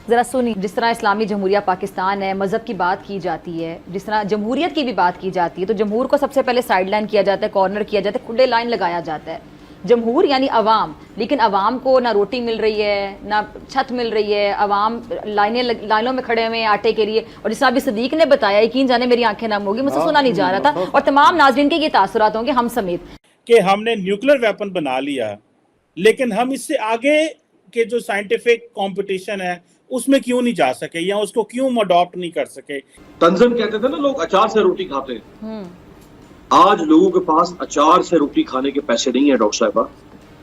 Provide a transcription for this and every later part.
ज़रा सुनिए, जिस तरह इस्लामी जमहूरिया पाकिस्तान है, मज़हब की बात की जाती है, जिस तरह जमहूरियत की भी बात की जाती है, तो जमहूर को सबसे पहले साइड लाइन किया जाता है, कॉर्नर किया जाता है, खुले लाइन लगाया जाता है। जमहूर यानी अवाम, लेकिन अवाम को ना रोटी मिल रही है, ना छत मिल रही है, अवाम लाइनों में खड़े हुए हैं आटे के लिए। और जिस तरह अभी सदीक ने बताया, यकीन जाने मेरी आंखें नम होगी, मुझसे सुना नहीं जा रहा था, और तमाम नाज़रीन के ये तासुरात होंगे, हम समेत, कि हमने न्यूक्लियर वेपन बना लिया, लेकिन हम इससे आगे के जो साइंटिफिक कंपटीशन है उसमें क्यों नहीं जा सके, या उसको क्यों अडॉप्ट नहीं कर सके। तंजन कहते थे ना, लोग अचार से रोटी खाते हैं। आज लोगों के पास अचार से रोटी खाने के पैसे नहीं है डॉक्टर साहिबा।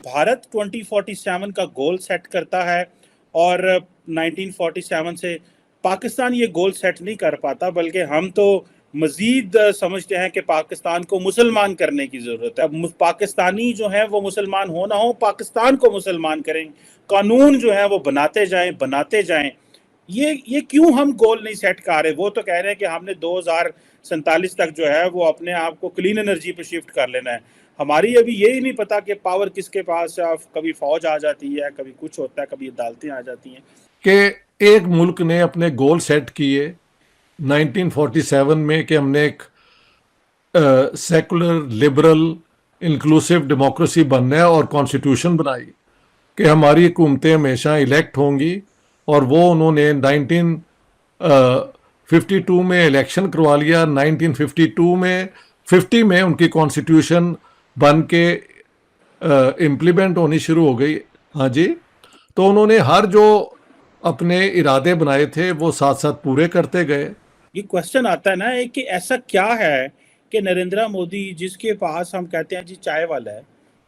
भारत 2047 का गोल सेट करता है और 1947 से पाकिस्तान ये गोल सेट नहीं कर पाता, बल्कि हम तो मजीद समझते हैं कि पाकिस्तान को मुसलमान करने की ज़रूरत है। अब पाकिस्तानी जो है वो मुसलमान हो ना हो, पाकिस्तान को मुसलमान करें, कानून जो है वो बनाते जाएं। ये क्यों हम गोल नहीं सेट कर रहे। वो तो कह रहे हैं कि हमने 2047 तक जो है वो अपने आप को क्लीन एनर्जी पे शिफ्ट कर लेना है। हमारी अभी यही नहीं पता कि पावर किसके पास है। कभी फौज आ जाती है, कभी कुछ होता है, कभी अदालतें आ जाती हैं। कि एक मुल्क ने अपने गोल सेट किए 1947 में कि हमने एक सेकुलर लिबरल इंक्लूसिव डेमोक्रेसी बनना है, और कॉन्स्टिट्यूशन बनाई कि हमारी हुकूमतें हमेशा इलेक्ट होंगी। और वो उन्होंने 1952 में इलेक्शन करवा लिया। 1952 में 50 में उनकी कॉन्स्टिट्यूशन बन के इम्प्लीमेंट होनी शुरू हो गई। हाँ जी, तो उन्होंने हर जो अपने इरादे बनाए थे वो साथ साथ पूरे करते गए। ये क्वेश्चन आता है ना कि ऐसा क्या है कि नरेंद्र मोदी, जिसके पास हम कहते हैं जी चाय वाला है,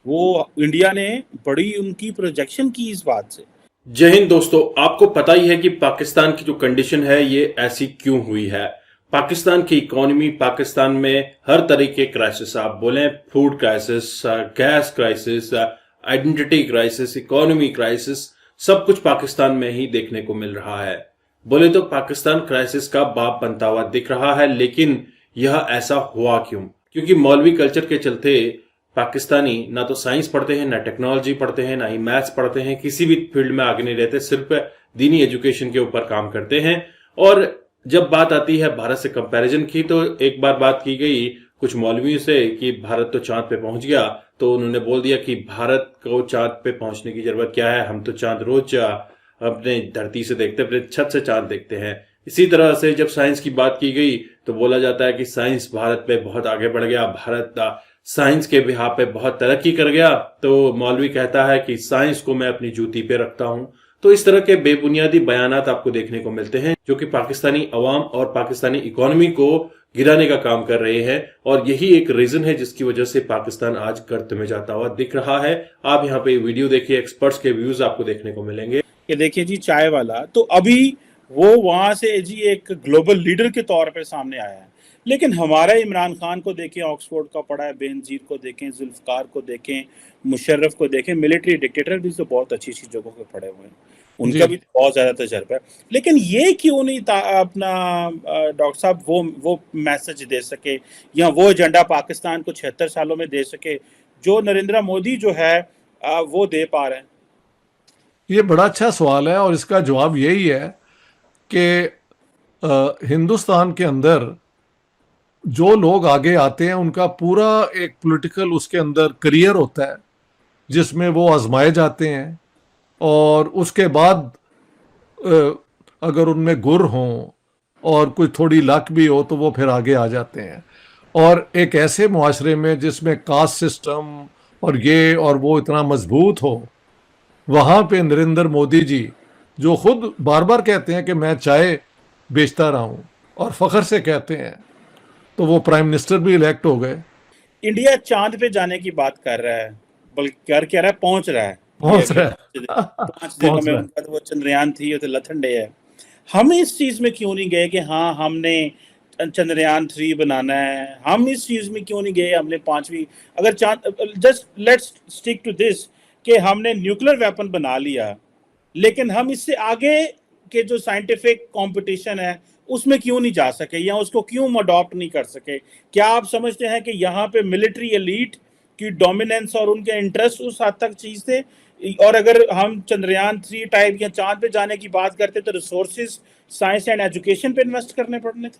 वो इंडिया ने बड़ी उनकी प्रोजेक्शन की इस बात से। जय हिंद दोस्तों, आपको पता ही है कि पाकिस्तान की जो कंडीशन है ये ऐसी क्यों हुई है। पाकिस्तान की इकोनॉमी, पाकिस्तान में हर तरह के क्राइसिस, आप बोलें food crisis, gas crisis, identity crisis, economy crisis, सब कुछ पाकिस्तान में ही देखने को मिल रहा है। बोले तो पाकिस्तान क्राइसिस का बाप बनता हुआ दिख रहा है। लेकिन यह ऐसा हुआ क्यों? क्योंकि मौलवी कल्चर के चलते पाकिस्तानी ना तो साइंस पढ़ते हैं, ना टेक्नोलॉजी पढ़ते हैं, ना ही मैथ्स पढ़ते हैं, किसी भी फील्ड में आगे नहीं रहते, सिर्फ दीनी एजुकेशन के ऊपर काम करते हैं। और जब बात आती है भारत से कंपैरिजन की, तो एक बार बात की गई कुछ मौलवियों से कि भारत तो चांद पे पहुंच गया, तो उन्होंने बोल दिया कि भारत को चांद पे पहुंचने की जरूरत क्या है, हम तो चांद रोज अपने धरती से देखते हैं, अपने छत से चांद देखते हैं। इसी तरह से जब साइंस की बात की गई तो बोला जाता है कि साइंस भारत पे बहुत आगे बढ़ गया, भारत साइंस के बिहार पे बहुत तरक्की कर गया। तो मौलवी कहता है कि साइंस को मैं अपनी जूती पे रखता हूं। तो इस तरह के बेबुनियादी बयानात आपको देखने को मिलते हैं, जो कि पाकिस्तानी अवाम और पाकिस्तानी इकोनॉमी को गिराने का काम कर रहे हैं। और यही एक रीजन है जिसकी वजह से पाकिस्तान आज गर्त में जाता हुआ दिख रहा है। आप यहाँ पे वीडियो देखिए, एक्सपर्ट्स के व्यूज आपको देखने को मिलेंगे। कि देखिए जी चाय वाला, तो अभी वो वहां से जी एक ग्लोबल लीडर के तौर पे सामने आया है। लेकिन हमारा इमरान खान को देखें, ऑक्सफोर्ड का पढ़ा है, बेनजीर को देखें, जुल्फकार को देखें, मुशर्रफ को देखें, मिलिट्री डिक्टेटर भी तो बहुत अच्छी अच्छी जगहों पे पढ़े हुए हैं, उनका भी बहुत ज्यादा तजर्बा है। लेकिन ये क्यों नहीं अपना डॉक्टर साहब वो मैसेज दे सके, या वो एजेंडा पाकिस्तान को 76 सालों में दे सके जो नरेंद्र मोदी जो है वो दे पा रहे हैं। ये बड़ा अच्छा सवाल है, और इसका जवाब यही है कि हिंदुस्तान के अंदर जो लोग आगे आते हैं उनका पूरा एक पॉलिटिकल उसके अंदर करियर होता है, जिसमें वो आजमाए जाते हैं। और उसके बाद अगर उनमें गुर हों और कोई थोड़ी लक भी हो तो वो फिर आगे आ जाते हैं। और एक ऐसे मुआशरे में जिसमें कास्ट सिस्टम और ये और वो इतना मजबूत हो, वहाँ पे नरेंद्र मोदी जी जो खुद बार बार कहते हैं कि मैं चाय बेचता रहा हूँ, और फख्र से कहते हैं, तो वो प्राइम मिनिस्टर भी इलेक्ट हो गए। इंडिया चांद पे जाने की बात कर रहा है, बल्कि कर क्या रहा है, पहुंच रहा है। 5 दिनों में उनका तो वो चंद्रयान थी, तो लथन डे है। हम इस चीज में क्यों नहीं गए कि हाँ हमने चंद्रयान 3 बनाना है? हम इस चीज में क्यों नहीं गए? हमने 5वीं, अगर चांद, just let's stick to this कि हमने न्यूक्लियर वेपन बना लिया, लेकिन हम इससे आगे के जो साइंटिफिक कंपटीशन है उसमें क्यों नहीं जा सके, या उसको क्यों अडॉप्ट नहीं कर सके? क्या आप समझते हैं कि यहाँ पे मिलिट्री एलीट की डोमिनेंस और उनके इंटरेस्ट उस हद तक चीज थे? और अगर हम चंद्रयान 3 टाइप या चांद पे जाने की बात करते तो रिसोर्सेज साइंस एंड एजुकेशन पे इन्वेस्ट करने पड़ने थे।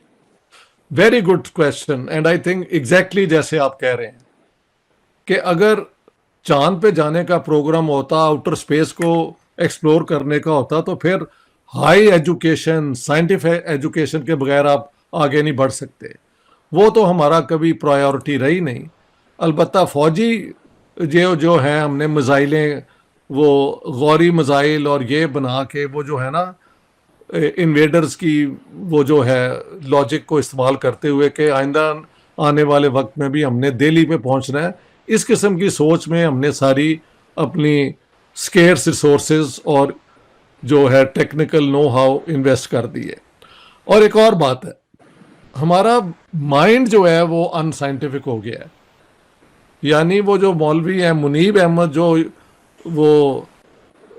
Very good question, and I think exactly जैसे आप कह रहे हैं कि अगर चांद पे जाने का प्रोग्राम होता, आउटर स्पेस को एक्सप्लोर करने का होता, तो फिर हाई एजुकेशन, साइंटिफिक एजुकेशन के बगैर आप आगे नहीं बढ़ सकते। वो तो हमारा कभी प्रायोरिटी रही नहीं। अलबत्ता फौजी जो हैं, हमने मिसाइलें, वो गौरी मिसाइल और ये बना के वो जो है ना इन्वेडर्स की वो जो है लॉजिक को इस्तेमाल करते हुए कि आइंदा आने वाले वक्त में भी हमने दिल्ली पे पहुंचना है, इस किस्म की सोच में हमने सारी अपनी स्केर्स रिसोर्सेज और जो है टेक्निकल नो हाउ इन्वेस्ट कर दी है। और एक और बात है, हमारा माइंड जो है वो अनसाइंटिफिक हो गया है। यानी वो जो मौलवी हैं मुनीब अहमद, जो वो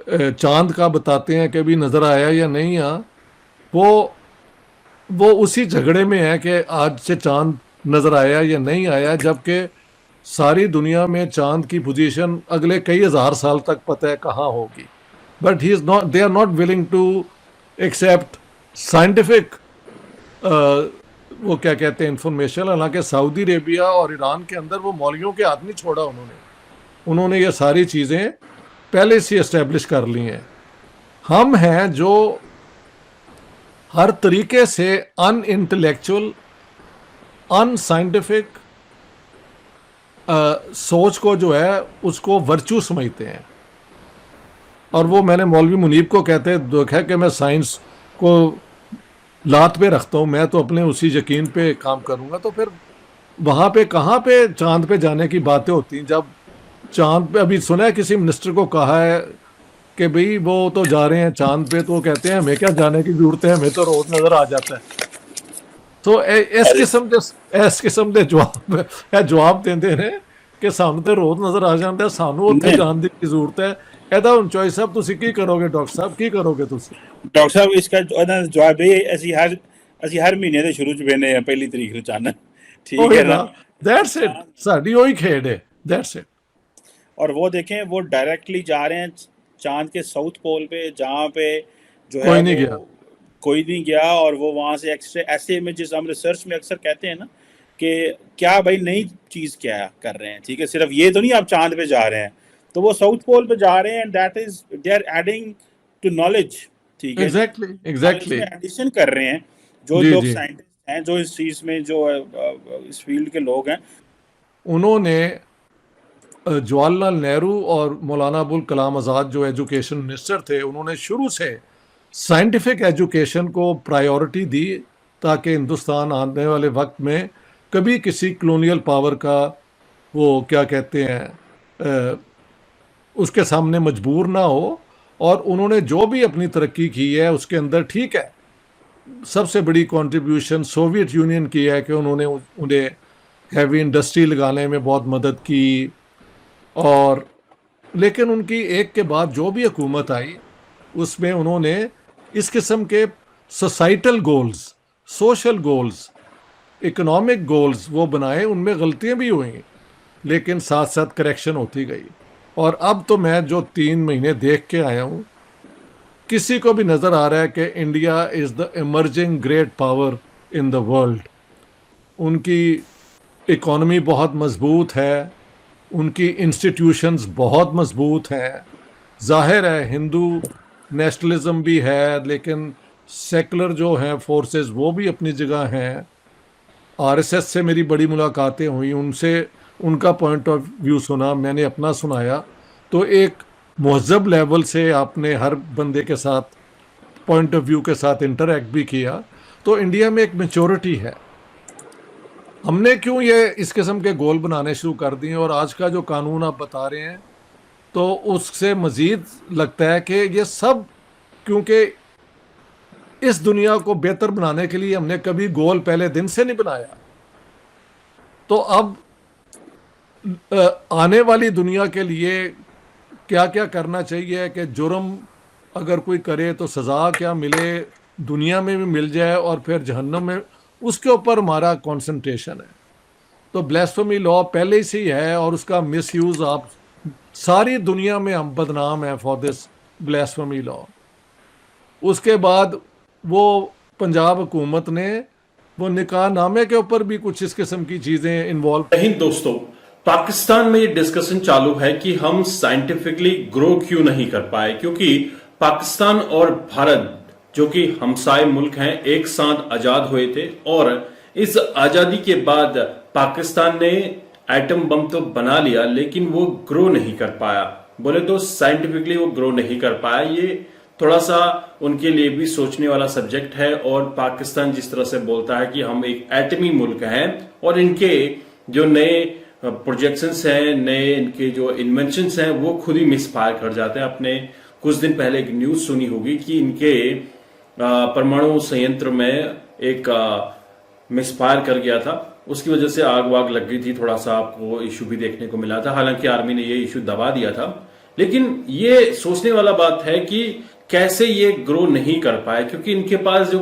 चांद का बताते हैं कि भी नज़र आया या नहीं आया, वो उसी झगड़े में है कि आज से चांद नज़र आया या नहीं आया, जबकि सारी दुनिया में चांद की पोजीशन अगले कई हज़ार साल तक पता है कहाँ होगी। But he is not, they are not willing to accept scientific वो क्या कहते हैं इंफॉर्मेशन। हालांकि सऊदी अरेबिया और ईरान के अंदर वो मौलवियों के हाथ नहीं छोड़ा उन्होंने ये सारी चीज़ें पहले से इस्टेब्लिश कर ली हैं। हम हैं जो हर तरीके से अनइंटेलेक्चुअल, अनसाइंटिफिक सोच को जो है उसको वर्चू समझते हैं। और वो मैंने मौलवी मुनीब को कहते देखा कि मैं साइंस को लात पे रखता हूँ, मैं तो अपने उसी यकीन पे काम करूँगा। तो फिर वहाँ पे कहाँ पे चांद पे जाने की बातें होती हैं? जब चांद पे, अभी सुना है किसी मिनिस्टर को कहा है कि भाई वो तो जा रहे हैं चांद पे, तो वो कहते हैं हमें क्या जाने की जरूरत है, हमें तो रोज नज़र आ जाता है। तो इस किस्म के जवाब देंदे ने कि सानू तो रोज नज़र आ जाता है, सानू उत्थे जाने की जरूरत है। ਇਹਦਾ ਹੁਣ ਚੋਇਸ ਸਾਹਿਬ ਤੁਸੀਂ ਕੀ ਕਰੋਗੇ? ਡਾਕਟਰ ਸਾਹਿਬ ਕੀ ਕਰੋਗੇ ਤੁਸੀਂ? ਡਾਕਟਰ ਸਾਹਿਬ इसका जवाब ये ਅਸੀਂ ਹਰ ਮਹੀਨੇ ਦੇ ਸ਼ੁਰੂ ਚ ਵੇਨੇ ਆ ਪਹਿਲੀ ਤਰੀਕ ਨੂੰ ਚਾਨਣ, ठीक है ना? दैट्स इट, ਸਾਡੀ ਉਹੀ ਖੇਡ ਹੈ, दैट्स इट। और वो देखें वो डायरेक्टली जा रहे हैं चांद के साउथ पोल पे, जहाँ पे जो है कोई नहीं गया। और वो वहाँ से एक्स्ट्रा ऐसे इमेजेस हम रिसर्च में अक्सर कहते हैं ना कि क्या भाई नई चीज़ क्या कर रहे हैं, ठीक है, सिर्फ ये तो नहीं आप चांद पे जा रहे हैं, तो वो साउथ पोल पे जा रहे हैं, that is they are adding to knowledge, ठीक है, एग्जैक्टली एडिशन कर रहे हैं जो लोग साइंटिस्ट हैं, जो इस चीज़ में जो इस फील्ड के लोग हैं। उन्होंने जवाहरलाल नेहरू और मौलाना अबुल कलाम आज़ाद जो एजुकेशन मिनिस्टर थे, उन्होंने शुरू से साइंटिफिक एजुकेशन को प्रायोरिटी दी ताकि हिंदुस्तान आने वाले वक्त में कभी किसी कॉलोनियल पावर का वो क्या कहते हैं उसके सामने मजबूर ना हो। और उन्होंने जो भी अपनी तरक्की की है उसके अंदर, ठीक है, सबसे बड़ी कंट्रीब्यूशन सोवियत यूनियन की है कि उन्होंने उन्हें हैवी इंडस्ट्री लगाने में बहुत मदद की। और लेकिन उनकी एक के बाद जो भी हुकूमत आई उसमें उन्होंने इस किस्म के societal goals, social goals, economic goals वो बनाए। उनमें गलतियां भी हुई लेकिन साथ साथ करेक्शन होती गई। और अब तो मैं जो 3 महीने देख के आया हूँ, किसी को भी नज़र आ रहा है कि India is the emerging great power in the world. उनकी इकॉनमी बहुत मजबूत है, उनकी इंस्टीट्यूशंस बहुत मजबूत हैं। जाहिर है हिंदू नेशनलिज्म भी है, लेकिन सेकुलर जो हैं फोर्सेस वो भी अपनी जगह हैं। आरएसएस से मेरी बड़ी मुलाकातें हुई, उनसे उनका पॉइंट ऑफ व्यू सुना, मैंने अपना सुनाया। तो एक महजब लेवल से आपने हर बंदे के साथ पॉइंट ऑफ व्यू के साथ इंटरेक्ट भी किया, तो इंडिया में एक मेच्योरिटी है। हमने क्यों ये इस किस्म के गोल बनाने शुरू कर दिए? और आज का जो कानून आप बता रहे हैं तो उससे मज़ीद लगता है कि ये सब क्योंकि इस दुनिया को बेहतर बनाने के लिए हमने कभी गोल पहले दिन से नहीं बनाया। तो अब आने वाली दुनिया के लिए क्या क्या करना चाहिए कि जुर्म अगर कोई करे तो सज़ा क्या मिले, दुनिया में भी मिल जाए और फिर जहन्नम में, उसके ऊपर हमारा कंसंट्रेशन है। तो ब्लास्फेमी लॉ पहले ही से ही है और उसका मिसयूज़ आप सारी दुनिया में हम बदनाम हैं फॉर दिस ब्लास्फेमी लॉ। उसके बाद वो पंजाब हुकूमत ने वो निकाहनामे के ऊपर भी कुछ इस किस्म की चीजें इन्वॉल्व। हिंद दोस्तों, पाकिस्तान में ये डिस्कशन चालू है कि हम साइंटिफिकली ग्रो क्यों नहीं कर पाए, क्योंकि पाकिस्तान और भारत जो कि हमसाए मुल्क हैं एक साथ आजाद हुए थे और इस आजादी के बाद पाकिस्तान ने एटम बम तो बना लिया लेकिन वो ग्रो नहीं कर पाया। बोले तो साइंटिफिकली वो ग्रो नहीं कर पाया। ये थोड़ा सा उनके लिए भी सोचने वाला सब्जेक्ट है। और पाकिस्तान जिस तरह से बोलता है कि हम एक एटमी मुल्क हैं और इनके जो नए प्रोजेक्शंस हैं, नए इनके जो इन्वेंशंस हैं वो खुद ही मिसफायर कर जाते हैं। आपने कुछ दिन पहले एक न्यूज सुनी होगी कि इनके परमाणु संयंत्र में एक मिसफायर कर गया था, उसकी वजह से आग वाग लग गई थी। थोड़ा सा आपको इशू भी देखने को मिला था, हालांकि आर्मी ने ये इशू दबा दिया था। लेकिन ये सोचने वाला बात है कि कैसे ये ग्रो नहीं कर पाए, क्योंकि इनके पास जो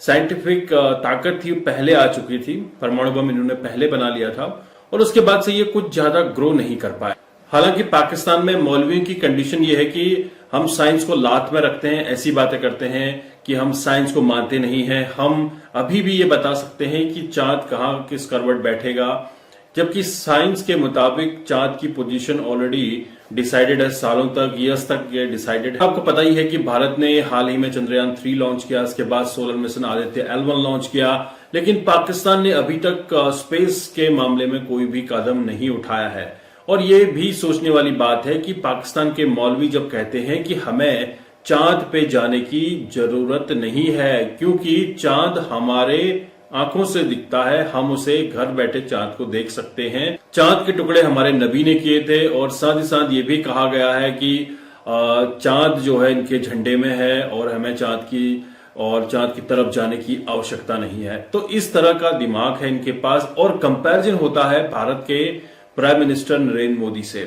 साइंटिफिक ताकत थी पहले आ चुकी थी। परमाणु बम इन्होंने पहले बना लिया था और उसके बाद से ये कुछ ज्यादा ग्रो नहीं कर पाए। हालांकि पाकिस्तान में मौलवियों की कंडीशन ये है कि हम साइंस को लात में रखते हैं, ऐसी बातें करते हैं कि हम साइंस को मानते नहीं हैं। हम अभी भी ये बता सकते हैं कि चांद कहां किस करवट बैठेगा, जबकि साइंस के मुताबिक चांद की पोजीशन ऑलरेडी डिसाइडेड है, सालों तक, ईयर्स तक ये डिसाइडेड है। आपको पता ही है कि भारत ने हाल ही में चंद्रयान 3 लॉन्च किया, इसके बाद solar mission Aditya L1 launch किया, लेकिन पाकिस्तान ने अभी तक स्पेस के मामले में कोई भी कदम नहीं उठाया है। और ये भी सोचने वाली बात है कि पाकिस्तान के मौलवी जब कहते हैं कि हमें चांद पे जाने की जरूरत नहीं है क्योंकि चांद हमारे आंखों से दिखता है, हम उसे घर बैठे चांद को देख सकते हैं। चांद के टुकड़े हमारे नबी ने किए थे और साथ ही साथ ये भी कहा गया है कि चांद जो है इनके झंडे में है और हमें चांद की तरफ जाने की आवश्यकता नहीं है। तो इस तरह का दिमाग है इनके पास। और कंपैरिजन होता है भारत के प्राइम मिनिस्टर नरेंद्र मोदी से।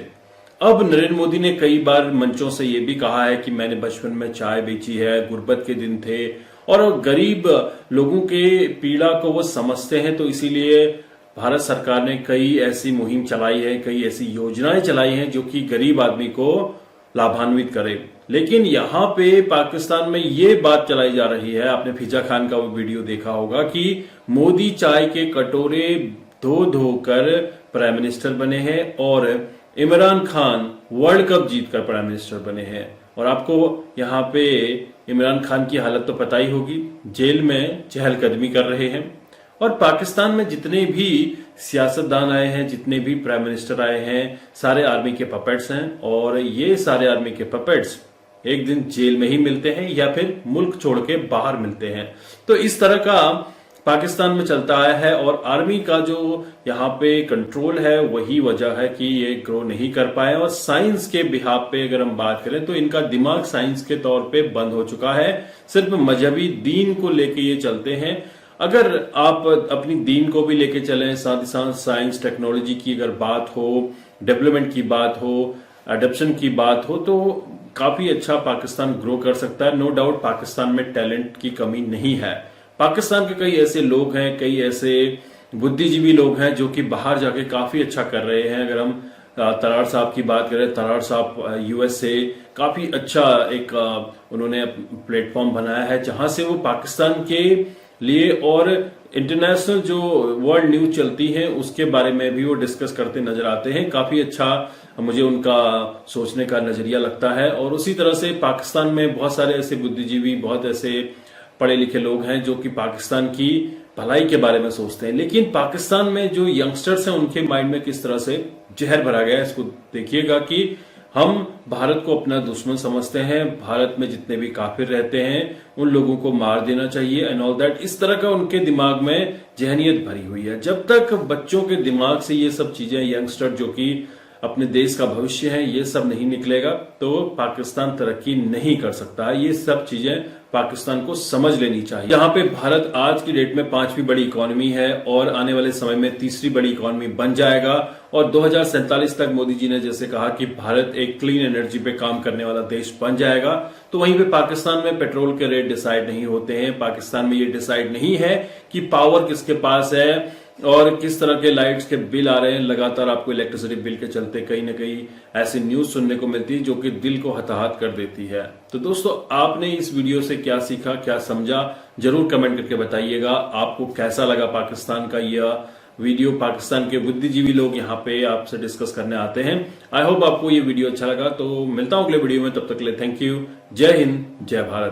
अब नरेंद्र मोदी ने कई बार मंचों से यह भी कहा है कि मैंने बचपन में चाय बेची है, गुर्बत के दिन थे और गरीब लोगों के पीड़ा को वो समझते हैं, तो इसीलिए भारत सरकार ने कई ऐसी मुहिम चलाई है, कई ऐसी योजनाएं चलाई हैं जो कि गरीब आदमी को लाभान्वित करे। लेकिन यहाँ पे पाकिस्तान में ये बात चलाई जा रही है, आपने फिजा खान का वो वीडियो देखा होगा कि मोदी चाय के कटोरे धो धोकर प्राइम मिनिस्टर बने हैं और इमरान खान वर्ल्ड कप जीतकर प्राइम मिनिस्टर बने हैं। और आपको यहाँ पे इमरान खान की हालत तो पता ही होगी, जेल में चहलकदमी कर रहे हैं। और पाकिस्तान में जितने भी सियासतदान आए हैं, जितने भी प्राइम मिनिस्टर आए हैं, सारे आर्मी के पपेट्स हैं और ये सारे आर्मी के पपेट्स एक दिन जेल में ही मिलते हैं या फिर मुल्क छोड़ के बाहर मिलते हैं। तो इस तरह का पाकिस्तान में चलता आया है और आर्मी का जो यहाँ पे कंट्रोल है वही वजह है कि ये ग्रो नहीं कर पाए। और साइंस के बिहाफ पे अगर हम बात करें तो इनका दिमाग साइंस के तौर पे बंद हो चुका है, सिर्फ मजहबी दीन को लेके ये चलते हैं। अगर आप अपनी दीन को भी लेके चलें, साथ ही साथ साइंस टेक्नोलॉजी की अगर बात हो, डेवलपमेंट की बात हो, अडॉप्शन की बात हो, तो काफी अच्छा पाकिस्तान ग्रो कर सकता है। नो डाउट पाकिस्तान में टैलेंट की कमी नहीं है। पाकिस्तान के कई ऐसे लोग हैं, कई ऐसे बुद्धिजीवी लोग हैं जो कि बाहर जाके काफी अच्छा कर रहे हैं। अगर हम तरार साहब की बात करें, तरार साहब यूएस से काफी अच्छा एक उन्होंने प्लेटफॉर्म बनाया है जहां से वो पाकिस्तान के लिए और इंटरनेशनल जो वर्ल्ड न्यूज चलती है उसके बारे में भी वो डिस्कस करते नजर आते हैं। काफी अच्छा मुझे उनका सोचने का नजरिया लगता है। और उसी तरह से पाकिस्तान में बहुत सारे ऐसे बुद्धिजीवी, बहुत ऐसे पढ़े लिखे लोग हैं जो कि पाकिस्तान की भलाई के बारे में सोचते हैं। लेकिन पाकिस्तान में जो यंगस्टर्स हैं उनके माइंड में किस तरह से जहर भरा गया है, इसको देखिएगा कि हम भारत को अपना दुश्मन समझते हैं, भारत में जितने भी काफिर रहते हैं उन लोगों को मार देना चाहिए एंड ऑल दैट। इस तरह का उनके दिमाग में जहनियत भरी हुई है। जब तक बच्चों के दिमाग से ये सब चीजें, यंगस्टर जो कि अपने देश का भविष्य है, ये सब नहीं निकलेगा तो पाकिस्तान तरक्की नहीं कर सकता। ये सब चीजें पाकिस्तान को समझ लेनी चाहिए। यहाँ पे भारत आज की डेट में 5वीं बड़ी इकोनॉमी है और आने वाले समय में 3री बड़ी इकोनॉमी बन जाएगा। और 2047 तक मोदी जी ने जैसे कहा कि भारत एक क्लीन एनर्जी पे काम करने वाला देश बन जाएगा, तो वहीं पे पाकिस्तान में पेट्रोल के रेट डिसाइड नहीं होते हैं। पाकिस्तान में ये डिसाइड नहीं है कि पावर किसके पास है, और किस तरह के लाइट्स के बिल आ रहे हैं लगातार आपको इलेक्ट्रिसिटी बिल के चलते कहीं ना कहीं ऐसी न्यूज सुनने को मिलती है जो कि दिल को हताहत कर देती है। तो दोस्तों, आपने इस वीडियो से क्या सीखा, क्या समझा, जरूर कमेंट करके बताइएगा। आपको कैसा लगा पाकिस्तान का यह वीडियो? पाकिस्तान के बुद्धिजीवी लोग यहाँ पे आपसे डिस्कस करने आते हैं। आई होप आपको ये वीडियो अच्छा लगा। तो मिलता हूं अगले वीडियो में, तब तक के लिए थैंक यू। जय हिंद, जय भारत।